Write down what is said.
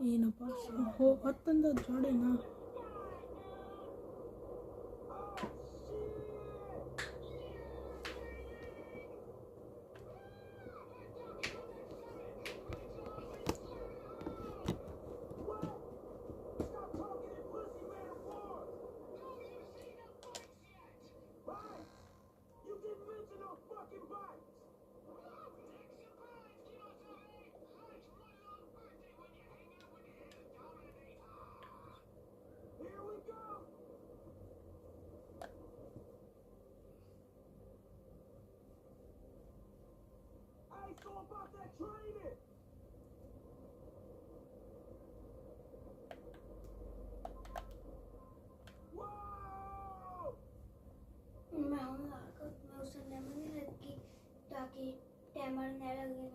ಏನಪ್ಪ ಹತ್ತಂದ ಜೋಡಿನಾ मैं उसे लेमन लगी ताकि टैमर न लगे